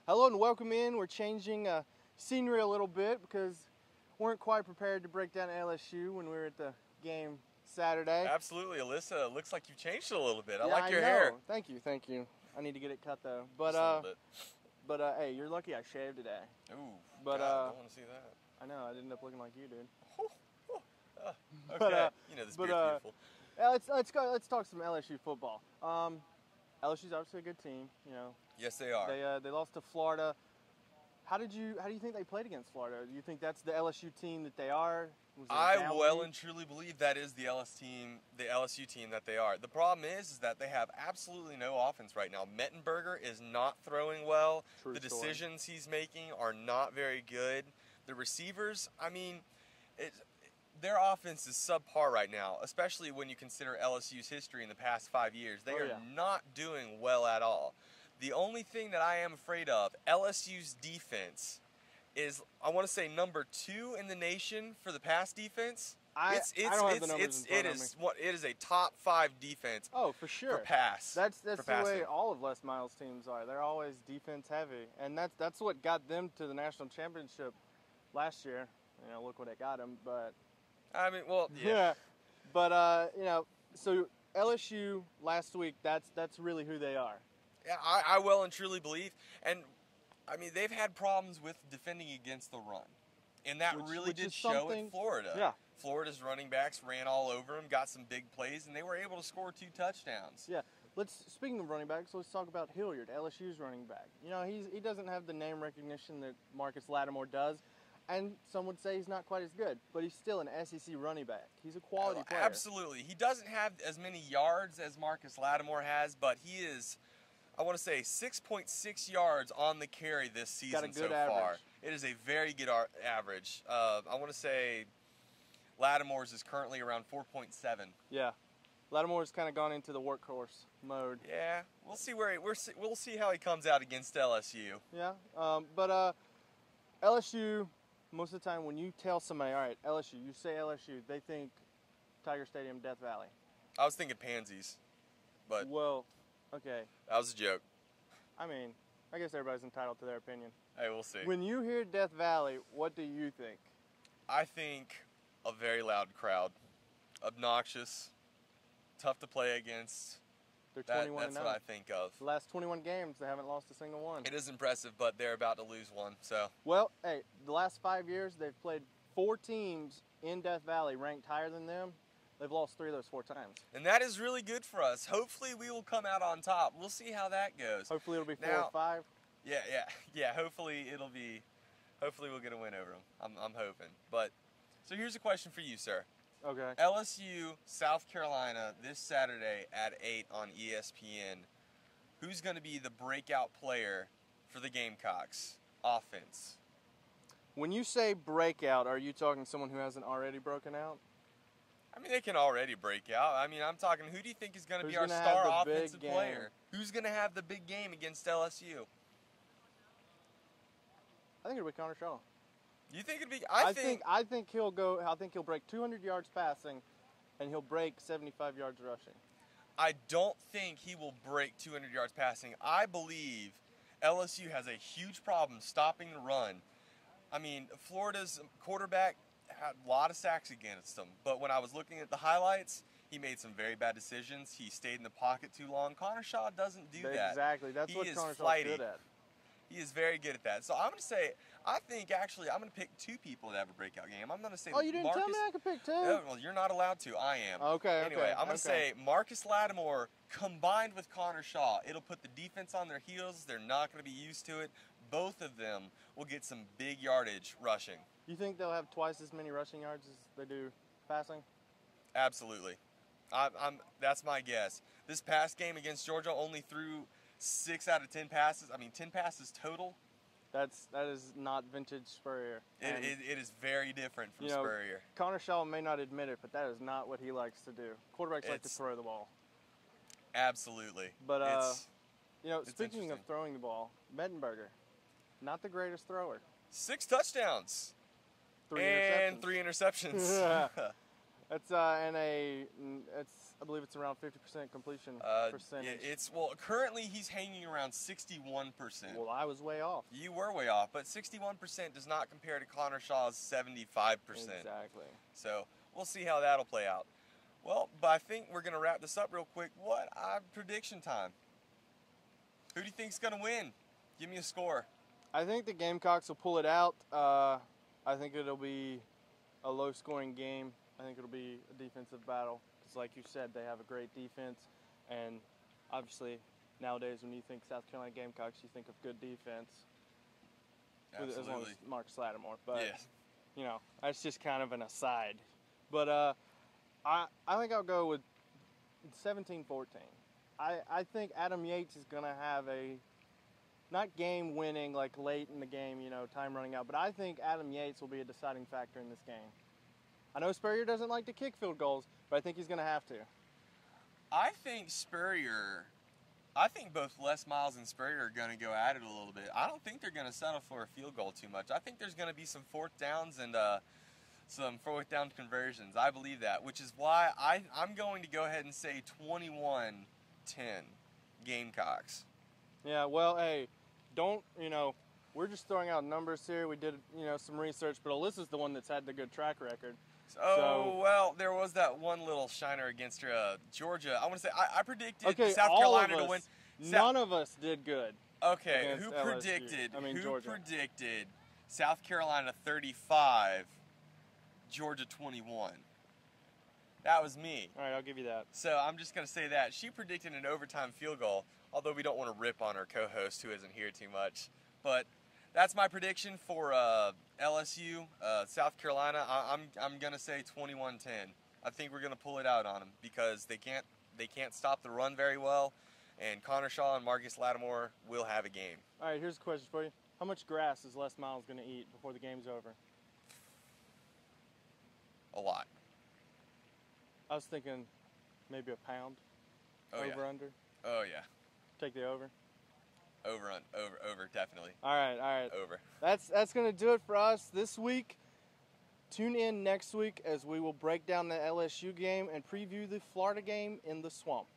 Hello and welcome in. We're changing scenery a little bit because we weren't quite prepared to break down LSU when we were at the game Saturday. Absolutely, Alyssa. Looks like you've changed a little bit. I Yeah, like your know. hair. Thank you. I need to get it cut though. Just a little bit. But hey, you're lucky I shaved today. Ooh, but God, I don't want to see that. I know. I didn't end up looking like you, dude. Okay, you know this beard's beautiful. Yeah, let's talk some LSU football. LSU's obviously a good team, you know. Yes, they are. They lost to Florida. How do you think they played against Florida? Do you think that's the LSU team that they are? I well and truly believe that is the LSU team that they are. The problem is that they have absolutely no offense right now. Mettenberger is not throwing well. True the story. Decisions he's making are not very good. The receivers, I mean, their offense is subpar right now, especially when you consider LSU's history in the past 5 years. They are not doing well at all. The only thing that I am afraid of, LSU's defense, is I want to say number 2 in the nation for the pass defense. I don't have the numbers in front of me. It is a top 5 defense. Oh, for sure. For pass. That's the way all of Les Miles' teams are. They're always defense heavy, and that's what got them to the national championship last year. You know, look what it got them, but. I mean, well, yeah. But you know, so LSU last week, that's really who they are. Yeah, I well and truly believe, and I mean they've had problems with defending against the run, and that really did show in Florida. Yeah. Florida's running backs ran all over them, got some big plays, and they were able to score 2 touchdowns. Yeah. Speaking of running backs, let's talk about Hilliard, LSU's running back. You know, he doesn't have the name recognition that Marcus Lattimore does. And some would say he's not quite as good, but he's still an SEC running back. He's a quality player. Absolutely. He doesn't have as many yards as Marcus Lattimore has, but he is, I want to say, 6.6 yards on the carry this season so far. It is a very good average. I want to say Lattimore's is currently around 4.7. Yeah. Lattimore's kind of gone into the workhorse mode. Yeah. We'll see we'll see how he comes out against LSU. Yeah. But LSU, most of the time when you tell somebody, all right, LSU, you say LSU, they think Tiger Stadium, Death Valley. I was thinking Pansies, but well, okay. That was a joke. I mean, I guess everybody's entitled to their opinion. Hey, we'll see. When you hear Death Valley, what do you think? I think a very loud crowd, obnoxious, tough to play against. They're 21-0. That's what I think of. The last 21 games, they haven't lost a single one. It is impressive, but they're about to lose one. So. Well, hey, the last 5 years, they've played 4 teams in Death Valley ranked higher than them. They've lost 3 of those 4 times. And that is really good for us. Hopefully, we will come out on top. We'll see how that goes. Hopefully, it'll be 4 or 5. Yeah. Hopefully, we'll get a win over them. I'm hoping. But so here's a question for you, sir. Okay. LSU, South Carolina, this Saturday at 8 on ESPN. Who's going to be the breakout player for the Gamecocks offense? When you say breakout, are you talking someone who hasn't already broken out? I mean, they can already break out. I mean, I'm talking, who do you think is going to be our star offensive player? Who's going to have the big game against LSU? I think it'll be Connor Shaw. You think it'd be? I think he'll go. I think he'll break 200 yards passing, and he'll break 75 yards rushing. I don't think he will break 200 yards passing. I believe LSU has a huge problem stopping the run. I mean, Florida's quarterback had a lot of sacks against him, but when I was looking at the highlights, he made some very bad decisions. He stayed in the pocket too long. Connor Shaw doesn't do that. Exactly. That's what Connor Shaw's good at. He is very good at that. So I'm going to say, I think actually I'm going to pick 2 people that have a breakout game. I'm going to say you didn't tell me I could pick 2? No, well, you're not allowed to. I am. Okay, Anyway, I'm going to say Marcus Lattimore combined with Connor Shaw. It'll put the defense on their heels. They're not going to be used to it. Both of them will get some big yardage rushing. You think they'll have twice as many rushing yards as they do passing? Absolutely. That's my guess. This past game against Georgia only threw 6 out of 10 passes. I mean, 10 passes total. That is not vintage Spurrier. It is very different from Spurrier. Connor Shaw may not admit it, but that is not what he likes to do. Quarterbacks like to throw the ball. Absolutely. But speaking of throwing the ball, Mettenberger, not the greatest thrower. 6 touchdowns. 3 interceptions. 3 interceptions. It's I believe it's around 50% completion percentage. Well, currently he's hanging around 61%. Well, I was way off. You were way off, but 61% does not compare to Connor Shaw's 75%. Exactly. So we'll see how that'll play out. Well, but I think we're gonna wrap this up real quick. Prediction time. Who do you think's gonna win? Give me a score. I think the Gamecocks will pull it out. I think it'll be a low-scoring game. I think it'll be a defensive battle. Because like you said, they have a great defense. And obviously, nowadays when you think South Carolina Gamecocks, you think of good defense. Absolutely. As long as Marcus Lattimore. But, yes. you know, that's just kind of an aside. But I think I'll go with 17-14. I think Adam Yates is going to have not game winning like late in the game, you know, time running out, but I think Adam Yates will be a deciding factor in this game. I know Spurrier doesn't like to kick field goals, but I think he's going to have to. I think both Les Miles and Spurrier are going to go at it a little bit. I don't think they're going to settle for a field goal too much. I think there's going to be some fourth downs and some fourth down conversions. I believe that, which is why I'm going to go ahead and say 21-10 Gamecocks. Yeah, well, hey, we're just throwing out numbers here. We did, some research, but Alyssa's the one that's had the good track record. Well, there was that one little shiner against Georgia. I want to say I predicted South Carolina to win. None of us did good. Okay, who predicted South Carolina 35, Georgia 21? That was me. All right, I'll give you that. So I'm just going to say that. She predicted an overtime field goal, although we don't want to rip on our co-host who isn't here too much. But that's my prediction for LSU, South Carolina. I'm going to say 21-10. I think we're going to pull it out on them because they can't stop the run very well, and Connor Shaw and Marcus Lattimore will have a game. All right, here's a question for you. How much grass is Les Miles going to eat before the game's over? A lot. I was thinking maybe a pound. Under. Oh yeah. Take the over. Over, definitely. All right. Over. That's gonna do it for us this week. Tune in next week as we will break down the LSU game and preview the Florida game in the Swamp.